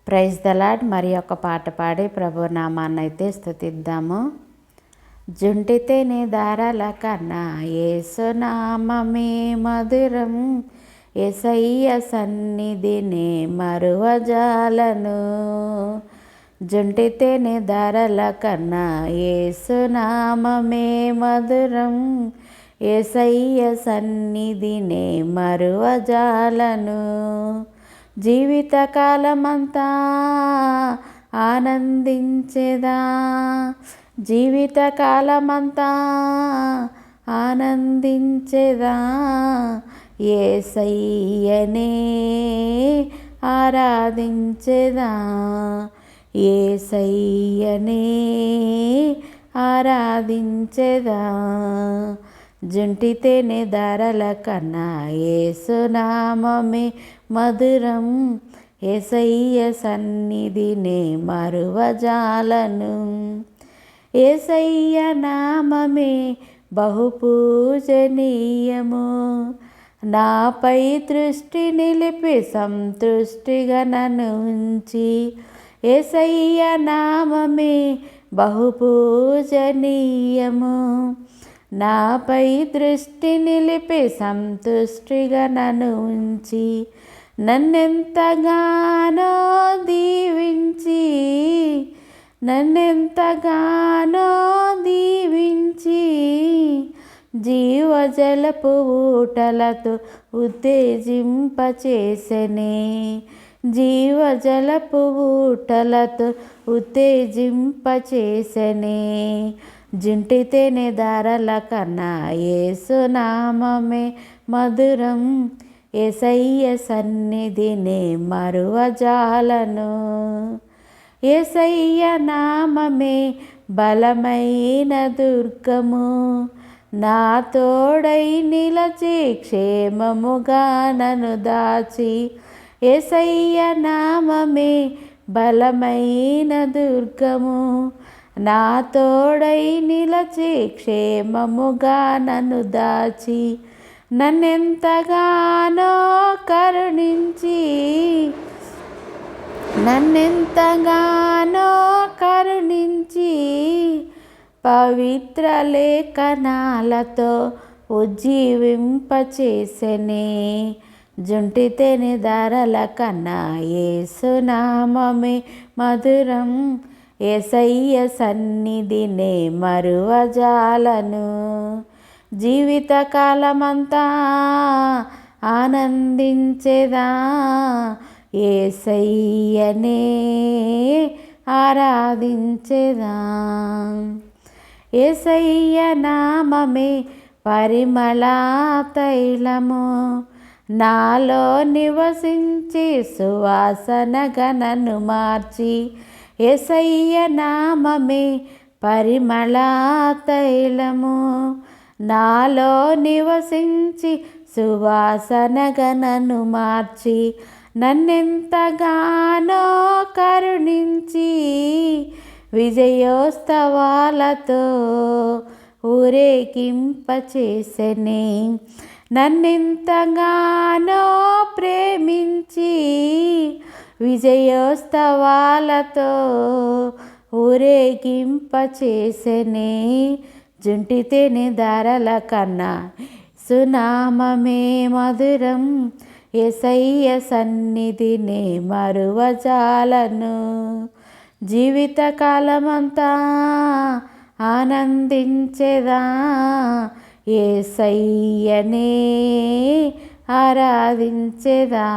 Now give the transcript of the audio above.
Praise the lord. మరి ఒక పాట పాడి ప్రభు నామాన్ని అయితే స్తుతిద్దాము. జుంటితేనే దారాల కన్నా యేసు నామమే మధురం, యేసయ్య సన్నిధినే మరువజాలను. జుంటితేనే దారాల కన్నా యేసు నామమే మధురం, యేసయ్య సన్నిధినే మరువజాలను. జీవితకాలమంతా ఆనందించెదా, జీవితకాలమంతా ఆనందించెదా, యేసయ్యనే ఆరాధించెదా, యేసయ్యనే ఆరాధించెదా. జుంటితేనే దారాల కన్నా యేసు నామమే మధురం, యేసయ్య సన్నిధినే మరువజాలను. యేసయ్య నామమే బహు పూజనీయము, నాపై దృష్టి నిలిపి సంతృష్టిగా నన్ను ఉంచి. యేసయ్య నామమే బహు పూజనీయము, నాపై దృష్టి నిలిపి సంతుష్టిగా నన్ను ఉంచి. నన్నెంతగానో దీవించి, నన్నెంతగానో దీవించి, జీవజలపు ఊటలతో ఉత్తేజింపచేసెనే, జీవజలపు ఊటలతో ఉత్తేజింపచేసెనే. జుంటితేనే దారాల కన్నా యేసు నామమే మధురం, యేసయ్య సన్నిధినే మరువజాలను. యేసయ్య నామమే బలమైన దుర్గము, నా తోడై నిలచి క్షేమముగా నన్ను దాచి. యేసయ్య నామమే బలమైన దుర్గము, నా తోడై నిలచి క్షేమముగా నన్ను దాచి. నన్నెంతగానో కరుణించి, నన్నెంతగానో కరుణించి, పవిత్ర లేఖనాలతో ఉజ్జీవింపచేసెనే. జుంటితేనే దారాల కన్నా యేసు నామమే మధురం, యేసయ్య సన్నిధినే మరువజాలను. జీవితకాలమంతా ఆనందించెదా, యేసయ్యనే ఆరాధించెదా. యేసయ్య నామమే పరిమళ తైలము, నాలో నివసించి సువాసనగా నన్ను మార్చి. యేసయ్య నామమే పరిమళ తైలము, నాలో నివసించి సువాసనగా నన్ను మార్చి. నన్నెంతగానో కరుణించి, విజయోత్సవాలతో ఊరేగింపచేసెనే. నన్నెంతగానో ప్రేమించి, విజయోత్సవాలతో ఊరేగింపచేసెనే. జుంటితేనే దారాల కన్నా సునామమే మధురం, యేసయ్య సన్నిధినే మరువజాలను. జీవితకాలమంతా ఆనందించెదా, యేసయ్యనే ఆరాధించెదా.